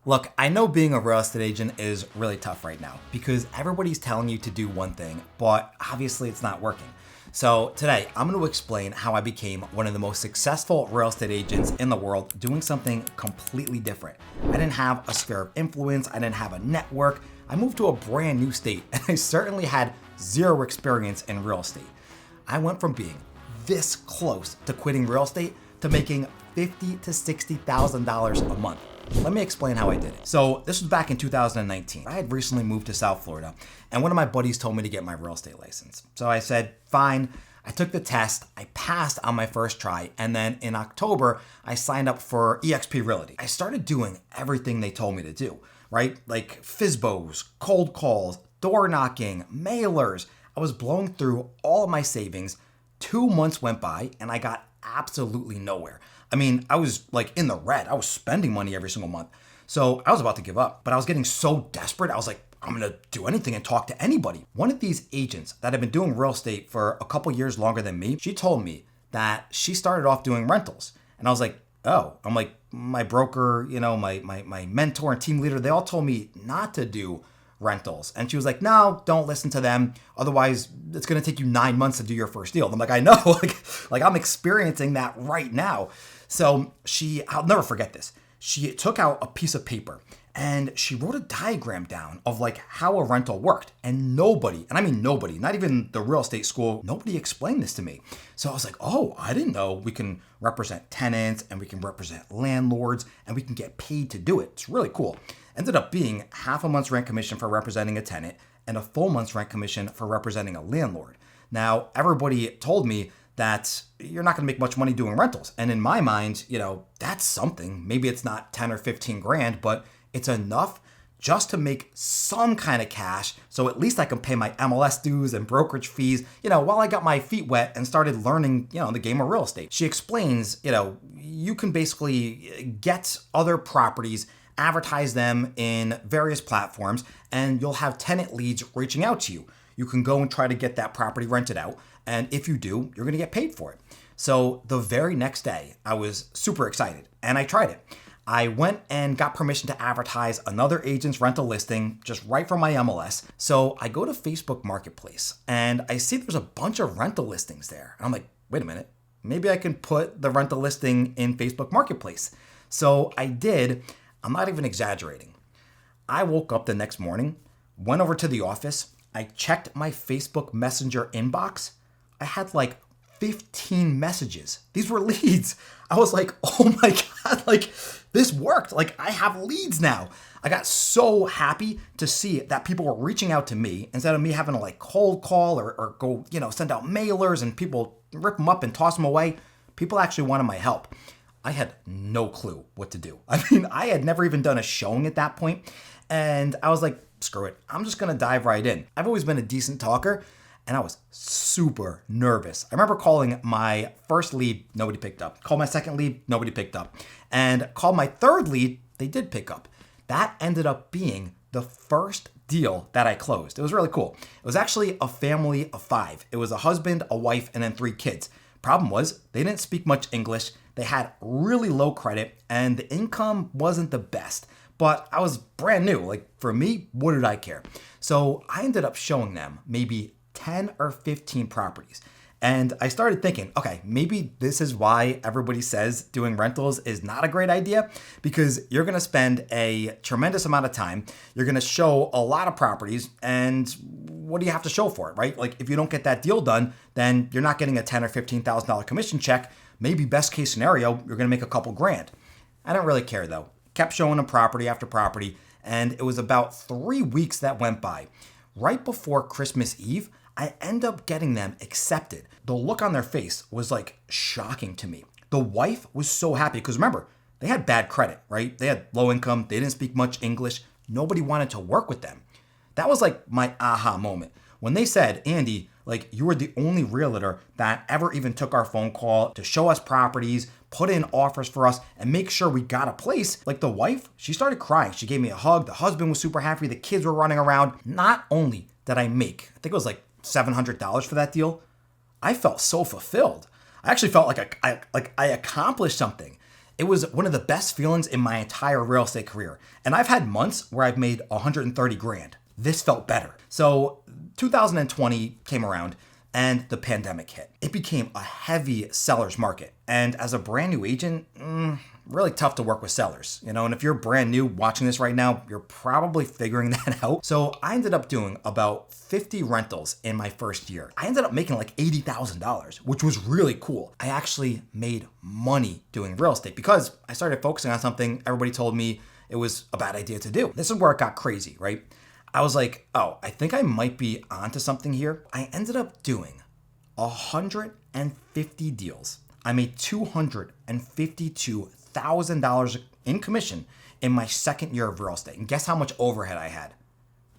Look, I know being a real estate agent is really tough right now because everybody's telling you to do one thing, but obviously it's not working. So today I'm going to explain how I became one of the most successful real estate agents in the world doing something completely different. I didn't have a sphere of influence, I didn't have a network, I moved to a brand new state, and I certainly had zero experience in real estate. I went from being this close to quitting real estate to making $50,000 to $60,000 a month. Let me explain how I did it. So this was back in 2019. I had recently moved to South Florida, and one of my buddies told me to get my real estate license. So I said, fine. I took the test, I passed on my first try, and then in October, I signed up for EXP Realty. I started doing everything they told me to do, right? Like FSBOs, cold calls, door knocking, mailers. I was blowing through all of my savings. 2 months went by, and I got absolutely nowhere. I mean, I was like in the red. I was spending money every single month. So I was about to give up, but I was getting so desperate. I was like, I'm going to do anything and talk to anybody. One of these agents that had been doing real estate for a couple years longer than me, she told me that she started off doing rentals. And I was like, oh, I'm like, my broker, my mentor and team leader, they all told me not to do rentals. And she was like, no, don't listen to them. Otherwise, it's going to take you 9 months to do your first deal. And I'm like, I know, like I'm experiencing that right now. So I'll never forget this. She took out a piece of paper and she wrote a diagram down of like how a rental worked. And nobody, and I mean nobody, not even the real estate school, nobody explained this to me. So I was like, oh, I didn't know we can represent tenants and we can represent landlords and we can get paid to do it. It's really cool. Ended up being half a month's rent commission for representing a tenant and a full month's rent commission for representing a landlord. Now, everybody told me that you're not going to make much money doing rentals. And in my mind, that's something. Maybe it's not 10 or 15 grand, but it's enough just to make some kind of cash. So at least I can pay my MLS dues and brokerage fees, while I got my feet wet and started learning, the game of real estate. She explains, you can basically get other properties, advertise them in various platforms, and you'll have tenant leads reaching out to you. You can go and try to get that property rented out. And if you do, you're going to get paid for it. So the very next day, I was super excited and I tried it. I went and got permission to advertise another agent's rental listing just right from my MLS. So I go to Facebook Marketplace and I see there's a bunch of rental listings there. And I'm like, wait a minute, maybe I can put the rental listing in Facebook Marketplace. So I did. I'm not even exaggerating. I woke up the next morning, went over to the office. I checked my Facebook Messenger inbox. I had like 15 messages. These were leads. I was like, oh my God, like this worked. Like I have leads now. I got so happy to see that people were reaching out to me instead of me having to like cold call or go, send out mailers and people rip them up and toss them away. People actually wanted my help. I had no clue what to do. I mean, I had never even done a showing at that point. And I was like, screw it. I'm just going to dive right in. I've always been a decent talker. And I was super nervous. I remember calling my first lead, nobody picked up. Called my second lead, nobody picked up. And called my third lead, they did pick up. That ended up being the first deal that I closed. It was really cool. It was actually a family of 5. It was a husband, a wife, and then 3 kids. Problem was, they didn't speak much English. They had really low credit, and the income wasn't the best. But I was brand new. Like for me, what did I care? So I ended up showing them maybe 10 or 15 properties. And I started thinking, okay, maybe this is why everybody says doing rentals is not a great idea, because you're going to spend a tremendous amount of time. You're going to show a lot of properties, and what do you have to show for it, right? Like if you don't get that deal done, then you're not getting a $10,000 or $15,000 commission check. Maybe best case scenario, you're going to make a couple grand. I don't really care though. Kept showing them property after property, and it was about 3 weeks that went by. Right before Christmas Eve, I end up getting them accepted. The look on their face was like shocking to me. The wife was so happy because remember, they had bad credit, right? They had low income. They didn't speak much English. Nobody wanted to work with them. That was like my aha moment. When they said, Andy, like you were the only realtor that ever even took our phone call to show us properties, put in offers for us, and make sure we got a place. Like the wife, she started crying. She gave me a hug. The husband was super happy. The kids were running around. Not only did I make, I think it was like $700 for that deal, I felt so fulfilled. I actually felt like I accomplished something. It was one of the best feelings in my entire real estate career. And I've had months where I've made 130 grand. This felt better. So 2020 came around and the pandemic hit. It became a heavy seller's market. And as a brand new agent, really tough to work with sellers, and if you're brand new watching this right now, you're probably figuring that out. So I ended up doing about 50 rentals in my first year. I ended up making like $80,000, which was really cool. I actually made money doing real estate because I started focusing on something everybody told me it was a bad idea to do. This is where it got crazy, right? I was like, oh, I think I might be onto something here. I ended up doing 150 deals. I made $252,000 in commission in my second year of real estate. And guess how much overhead I had?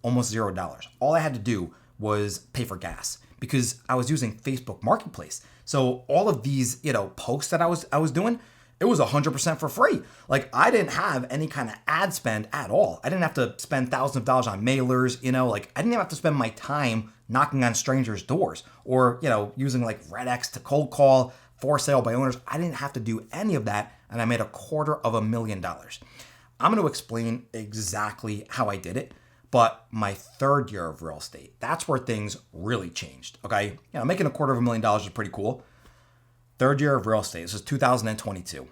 Almost $0. All I had to do was pay for gas because I was using Facebook Marketplace. So all of these, posts that I was doing, it was 100% for free. Like I didn't have any kind of ad spend at all. I didn't have to spend thousands of dollars on mailers, I didn't even have to spend my time knocking on strangers' doors or, using like RedX to cold call, for sale by owners. I didn't have to do any of that, and I made $250,000. I'm going to explain exactly how I did it, but my third year of real estate, that's where things really changed, okay? Making $250,000 is pretty cool. Third year of real estate, this is 2022.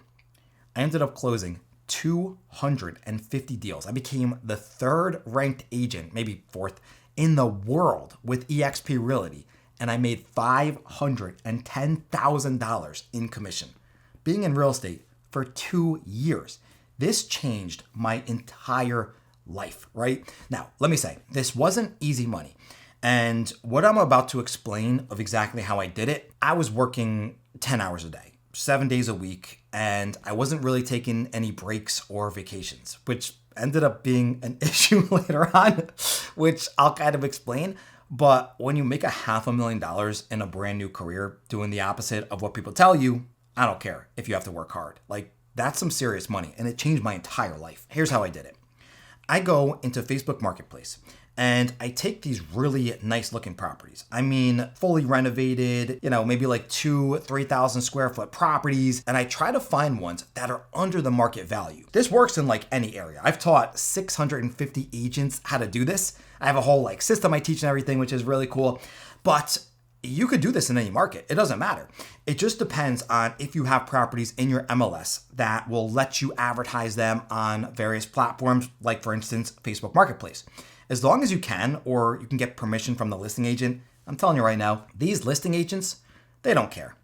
I ended up closing 250 deals. I became the third ranked agent, maybe fourth, in the world with EXP Realty. And I made $510,000 in commission. Being in real estate for 2 years, this changed my entire life, right? Now, let me say, this wasn't easy money. And what I'm about to explain of exactly how I did it, I was working 10 hours a day, 7 days a week, and I wasn't really taking any breaks or vacations, which ended up being an issue later on, which I'll kind of explain. But when you make $500,000 in a brand new career doing the opposite of what people tell you, I don't care if you have to work hard. Like that's some serious money and it changed my entire life. Here's how I did it. I go into Facebook Marketplace and I take these really nice looking properties. I mean, fully renovated, maybe like 2,000-3,000 square foot properties. And I try to find ones that are under the market value. This works in like any area. I've taught 650 agents how to do this. I have a whole like system I teach and everything, which is really cool. But you could do this in any market. It doesn't matter. It just depends on if you have properties in your MLS that will let you advertise them on various platforms, like for instance, Facebook Marketplace. As long as you can, or you can get permission from the listing agent, I'm telling you right now, these listing agents, they don't care.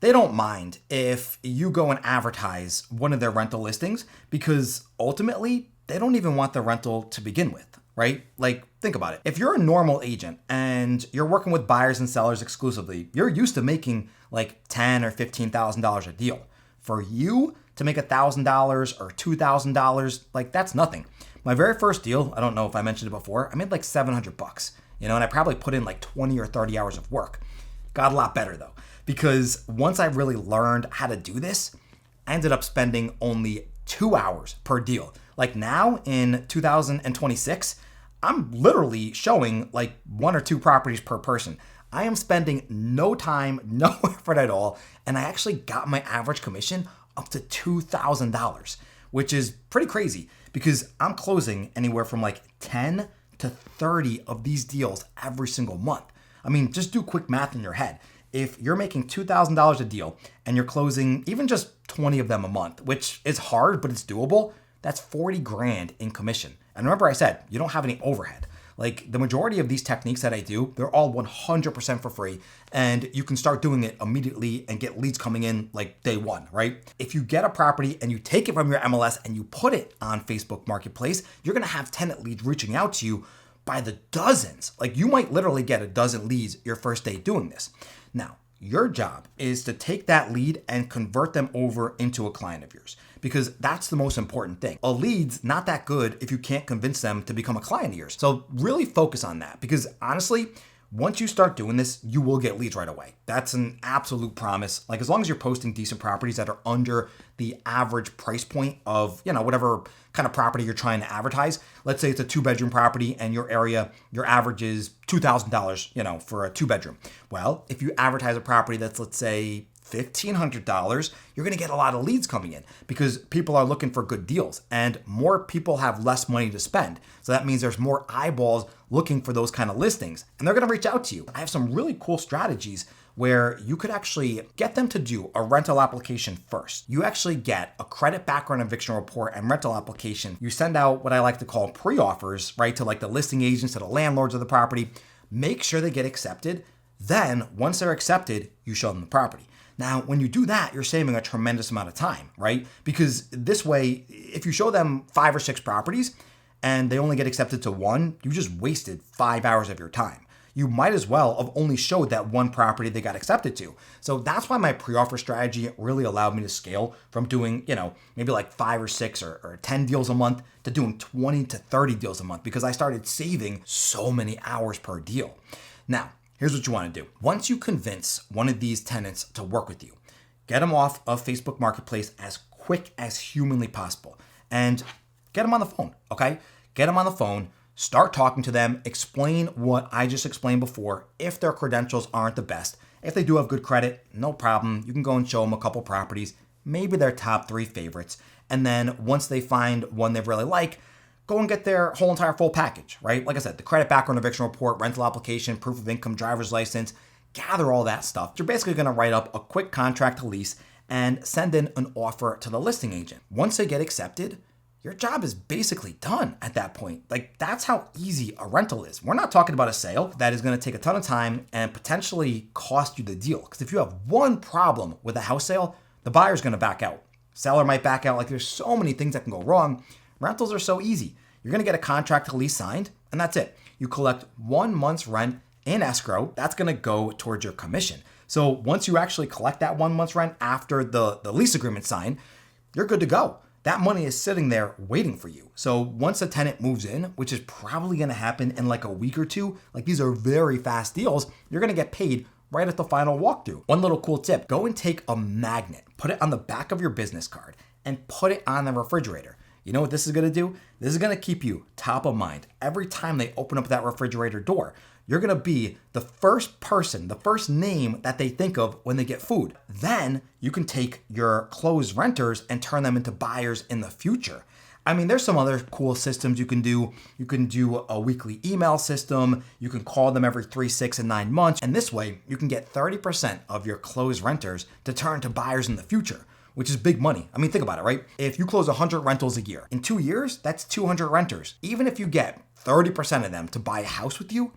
They don't mind if you go and advertise one of their rental listings because ultimately they don't even want the rental to begin with. Right? Like, think about it. If you're a normal agent and you're working with buyers and sellers exclusively, you're used to making like $10,000 or $15,000 a deal. For you to make $1,000 or $2,000, like that's nothing. My very first deal, I don't know if I mentioned it before, I made like $700, and I probably put in like 20 or 30 hours of work. Got a lot better though, because once I really learned how to do this, I ended up spending only 2 hours per deal. Like now in 2026, I'm literally showing like 1 or 2 properties per person. I am spending no time, no effort at all. And I actually got my average commission up to $2,000, which is pretty crazy because I'm closing anywhere from like 10 to 30 of these deals every single month. I mean, just do quick math in your head. If you're making $2,000 a deal and you're closing even just 20 of them a month, which is hard, but it's doable, that's 40 grand in commission. And remember I said, you don't have any overhead. Like the majority of these techniques that I do, they're all 100% for free. And you can start doing it immediately and get leads coming in like day one, right? If you get a property and you take it from your MLS and you put it on Facebook Marketplace, you're gonna have tenant leads reaching out to you by the dozens. Like you might literally get a dozen leads your first day doing this. Now, your job is to take that lead and convert them over into a client of yours, because that's the most important thing. A lead's not that good if you can't convince them to become a client of yours. So really focus on that, because honestly, once you start doing this, you will get leads right away. That's an absolute promise. Like as long as you're posting decent properties that are under the average price point of, whatever kind of property you're trying to advertise. Let's say it's a 2-bedroom property and your area, your average is $2,000, for a 2-bedroom. Well, if you advertise a property that's, let's say, $1,500, you're going to get a lot of leads coming in because people are looking for good deals and more people have less money to spend. So that means there's more eyeballs looking for those kind of listings and they're going to reach out to you. I have some really cool strategies where you could actually get them to do a rental application first. You actually get a credit background eviction report and rental application. You send out what I like to call pre-offers, right, to like the listing agents, to the landlords of the property. Make sure they get accepted. Then once they're accepted, you show them the property. Now, when you do that, you're saving a tremendous amount of time, right? Because this way, if you show them 5 or 6 properties and they only get accepted to one, you just wasted 5 hours of your time. You might as well have only showed that one property they got accepted to. So that's why my pre-offer strategy really allowed me to scale from doing, maybe like 5 or 6 or 10 deals a month to doing 20 to 30 deals a month because I started saving so many hours per deal. Now, here's what you want to do. Once you convince one of these tenants to work with you, get them off of Facebook Marketplace as quick as humanly possible and get them on the phone, okay? Get them on the phone. Start talking to them, explain what I just explained before. If their credentials aren't the best, if they do have good credit, no problem. You can go and show them a couple properties, maybe their top 3 favorites. And then once they find one they really like, go and get their whole entire full package, right? Like I said, the credit background eviction report, rental application, proof of income, driver's license, gather all that stuff. You're basically gonna write up a quick contract to lease and send in an offer to the listing agent. Once they get accepted, your job is basically done at that point. Like that's how easy a rental is. We're not talking about a sale that is gonna take a ton of time and potentially cost you the deal. Because if you have one problem with a house sale, the buyer's gonna back out. Seller might back out. Like there's so many things that can go wrong. Rentals are so easy. You're gonna get a contract to lease signed and that's it. You collect 1 month's rent in escrow. That's gonna go towards your commission. So once you actually collect that 1 month's rent after the lease agreement signed, you're good to go. That money is sitting there waiting for you. So once a tenant moves in, which is probably gonna happen in like a week or 2, like these are very fast deals, you're gonna get paid right at the final walkthrough. One little cool tip, go and take a magnet, put it on the back of your business card and put it on the refrigerator. You know what this is gonna do? This is gonna keep you top of mind. Every time they open up that refrigerator door, you're gonna be the first person, the first name that they think of when they get food. Then you can take your closed renters and turn them into buyers in the future. I mean, there's some other cool systems you can do. You can do a weekly email system. You can call them every 3, 6, and 9 months. And this way you can get 30% of your closed renters to turn to buyers in the future, which is big money. I mean, think about it, right? If you close 100 rentals a year, in 2 years, that's 200 renters. Even if you get 30% of them to buy a house with you,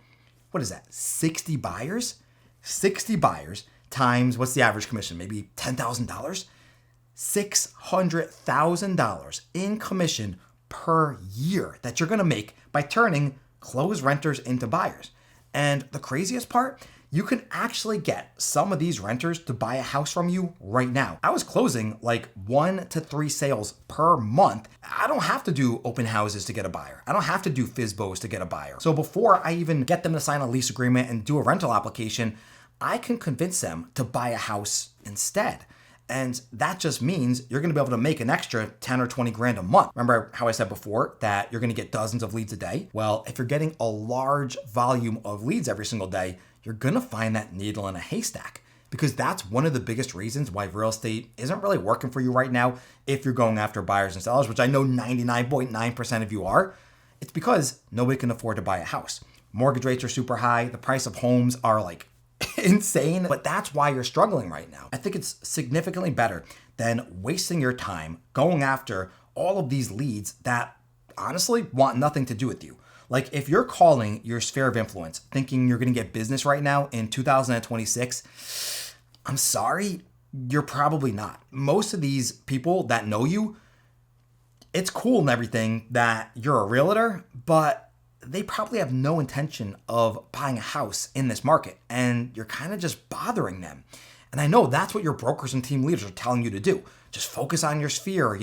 what is that, 60 buyers? 60 buyers times, what's the average commission? Maybe $10,000? $600,000 in commission per year that you're gonna make by turning closed renters into buyers. And the craziest part, you can actually get some of these renters to buy a house from you right now. I was closing like 1 to 3 sales per month. I don't have to do open houses to get a buyer. I don't have to do FSBOs to get a buyer. So before I even get them to sign a lease agreement and do a rental application, I can convince them to buy a house instead. And that just means you're gonna be able to make an extra 10 or 20 grand a month. Remember how I said before that you're gonna get dozens of leads a day? Well, if you're getting a large volume of leads every single day, you're gonna find that needle in a haystack because that's one of the biggest reasons why real estate isn't really working for you right now if you're going after buyers and sellers, which I know 99.9% of you are. It's because nobody can afford to buy a house. Mortgage rates are super high. The price of homes are like insane, but that's why you're struggling right now. I think it's significantly better than wasting your time going after all of these leads that honestly want nothing to do with you. Like if you're calling your sphere of influence thinking you're gonna get business right now in 2026, I'm sorry, you're probably not. Most of these people that know you, it's cool and everything that you're a realtor, but they probably have no intention of buying a house in this market and you're kind of just bothering them. And I know that's what your brokers and team leaders are telling you to do. Just focus on your sphere,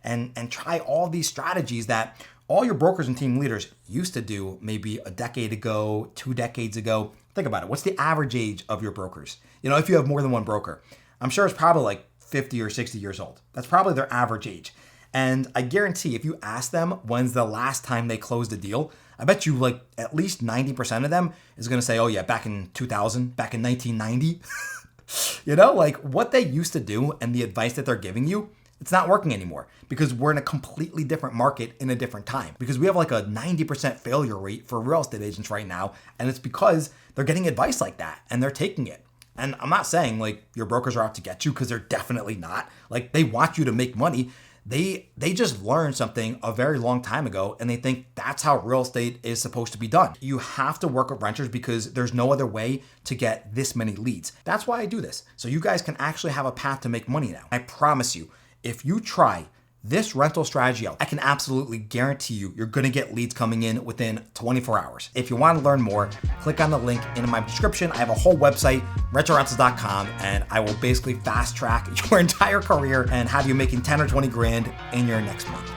and try all these strategies that all your brokers and team leaders used to do maybe a decade ago, 2 decades ago. Think about it. What's the average age of your brokers? If you have more than one broker, I'm sure it's probably like 50 or 60 years old. That's probably their average age. And I guarantee if you ask them when's the last time they closed a deal, I bet you like at least 90% of them is going to say, oh yeah, back in 2000, back in 1990. You know, like what they used to do and the advice that they're giving you, it's not working anymore because we're in a completely different market in a different time. Because we have like a 90% failure rate for real estate agents right now. And it's because they're getting advice like that and they're taking it. And I'm not saying like your brokers are out to get you, because they're definitely not. Like they want you to make money. They just learned something a very long time ago and they think that's how real estate is supposed to be done. You have to work with renters because there's no other way to get this many leads. That's why I do this. So you guys can actually have a path to make money now. I promise you, if you try this rental strategy out, I can absolutely guarantee you're gonna get leads coming in within 24 hours. If you wanna learn more, click on the link in my description. I have a whole website, rentalrentals.com, and I will basically fast track your entire career and have you making 10 or 20 grand in your next month.